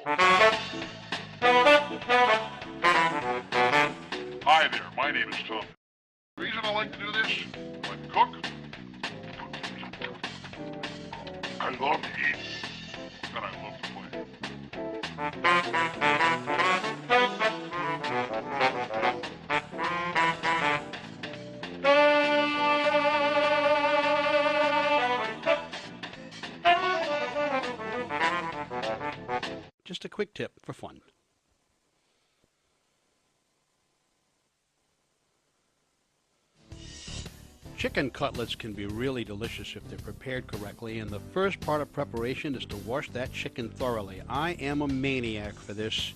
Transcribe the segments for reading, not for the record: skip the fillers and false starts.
Hi there, my name is Tom. The reason I like to do this, I like to cook. I love to eat, and I love to play. Just a quick tip for fun. Chicken cutlets can be really delicious if they're prepared correctly, and the first part of preparation is to wash that chicken thoroughly. I am a maniac for this.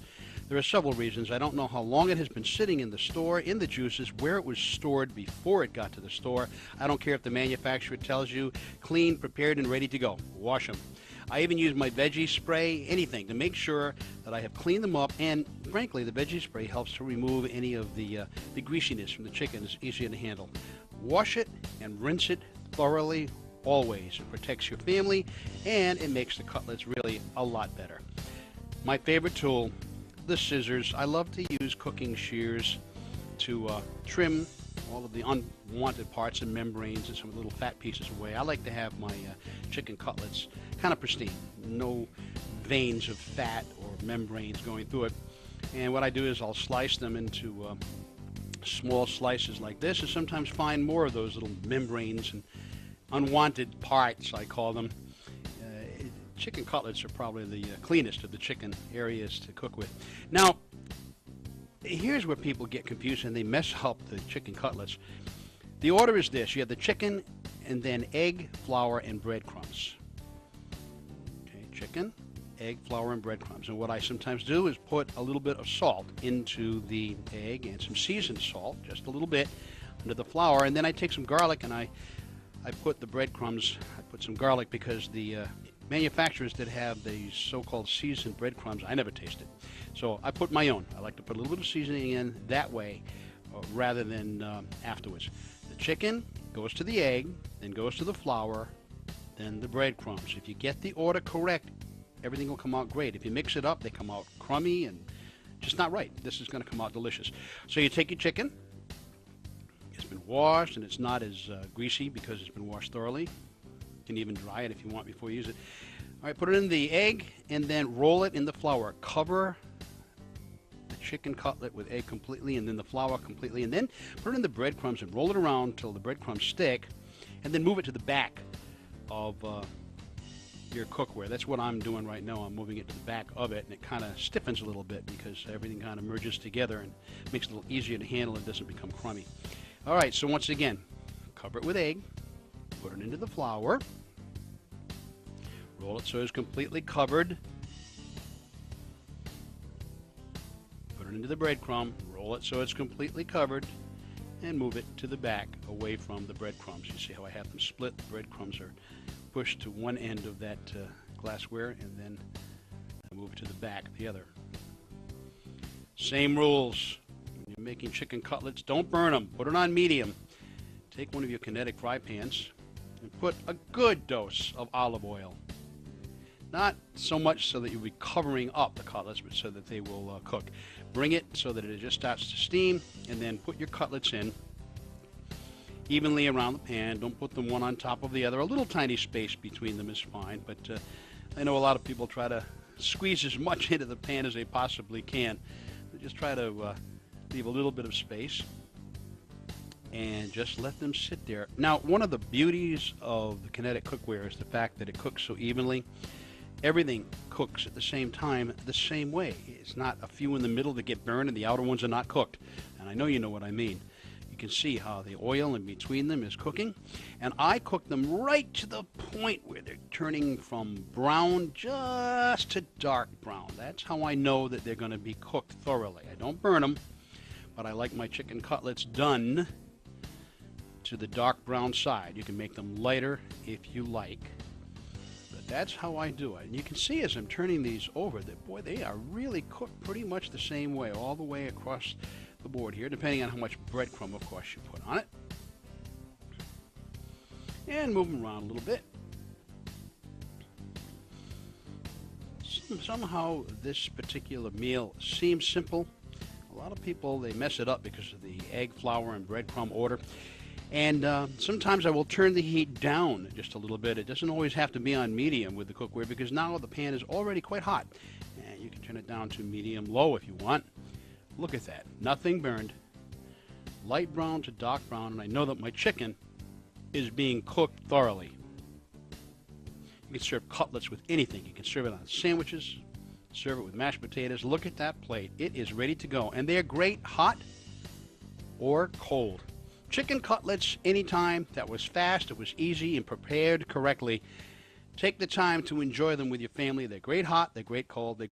There are several reasons. I don't know how long it has been sitting in the store, in the juices, where it was stored before it got to the store. I don't care if the manufacturer tells you clean, prepared, and ready to go. Wash them. I even use my veggie spray, anything, to make sure that I have cleaned them up, and frankly, the veggie spray helps to remove any of the greasiness from the chicken. It's easier to handle. Wash it and rinse it thoroughly, always. It protects your family, and it makes the cutlets really a lot better. My favorite tool, the scissors. I love to use cooking shears to trim all of the unwanted parts and membranes and some little fat pieces away. I like to have my chicken cutlets kind of pristine, no veins of fat or membranes going through it. And what I do is I'll slice them into small slices like this, and sometimes find more of those little membranes and unwanted parts, I call them. Chicken cutlets are probably the cleanest of the chicken areas to cook with. Now, here's where people get confused and they mess up the chicken cutlets. The order is this: you have the chicken, and then egg, flour, and breadcrumbs. Okay, chicken, egg, flour, and breadcrumbs. And what I sometimes do is put a little bit of salt into the egg and some seasoned salt, just a little bit, under the flour. And then I take some garlic and I put the breadcrumbs, I put some garlic because the manufacturers that have the so-called seasoned breadcrumbs, I never tasted. So I put my own. I like to put a little bit of seasoning in that way rather than afterwards. The chicken goes to the egg, then goes to the flour, then the breadcrumbs. If you get the order correct, everything will come out great. If you mix it up, they come out crummy and just not right. This is going to come out delicious. So you take your chicken. It's been washed and it's not as greasy because it's been washed thoroughly. You can even dry it if you want before you use it. All right, put it in the egg and then roll it in the flour. Cover the chicken cutlet with egg completely and then the flour completely, and then put it in the breadcrumbs and roll it around until the breadcrumbs stick, and then move it to the back of your cookware. That's what I'm doing right now. I'm moving it to the back of it, and it kind of stiffens a little bit because everything kind of merges together and makes it a little easier to handle. It doesn't become crummy. All right, so once again, cover it with egg, put it into the flour, roll it so it's completely covered, put it into the breadcrumb, roll it so it's completely covered, and move it to the back away from the breadcrumbs. You see how I have them split? The breadcrumbs are pushed to one end of that glassware, and then I move it to the back of the other. Same rules. When you're making chicken cutlets, don't burn them. Put it on medium. Take one of your kinetic fry pans and put a good dose of olive oil. Not so much so that you'll be covering up the cutlets, but so that they will cook. Bring it so that it just starts to steam, and then put your cutlets in evenly around the pan. Don't put them one on top of the other. A little tiny space between them is fine, but I know a lot of people try to squeeze as much into the pan as they possibly can. Just try to leave a little bit of space and just let them sit there. Now, one of the beauties of the kinetic cookware is the fact that it cooks so evenly. Everything cooks at the same time, the same way. It's not a few in the middle that get burned and the outer ones are not cooked. And I know you know what I mean. You can see how the oil in between them is cooking. And I cook them right to the point where they're turning from brown just to dark brown. That's how I know that they're going to be cooked thoroughly. I don't burn them, but I like my chicken cutlets done to the dark brown side. You can make them lighter if you like. That's how I do it. And you can see as I'm turning these over that, boy, they are really cooked pretty much the same way, all the way across the board here, depending on how much breadcrumb, of course, you put on it. And move them around a little bit. Somehow this particular meal seems simple. A lot of people, they mess it up because of the egg, flour, and breadcrumb order. And sometimes I will turn the heat down just a little bit. It doesn't always have to be on medium with the cookware because now the pan is already quite hot. And you can turn it down to medium low if you want. Look at that. Nothing burned. Light brown to dark brown, and I know that my chicken is being cooked thoroughly. You can serve cutlets with anything. You can serve it on sandwiches, serve it with mashed potatoes. Look at that plate. It is ready to go. And they're great hot or cold. Chicken cutlets anytime. That was fast, it was easy, and prepared correctly. Take the time to enjoy them with your family. They're great hot, they're great cold.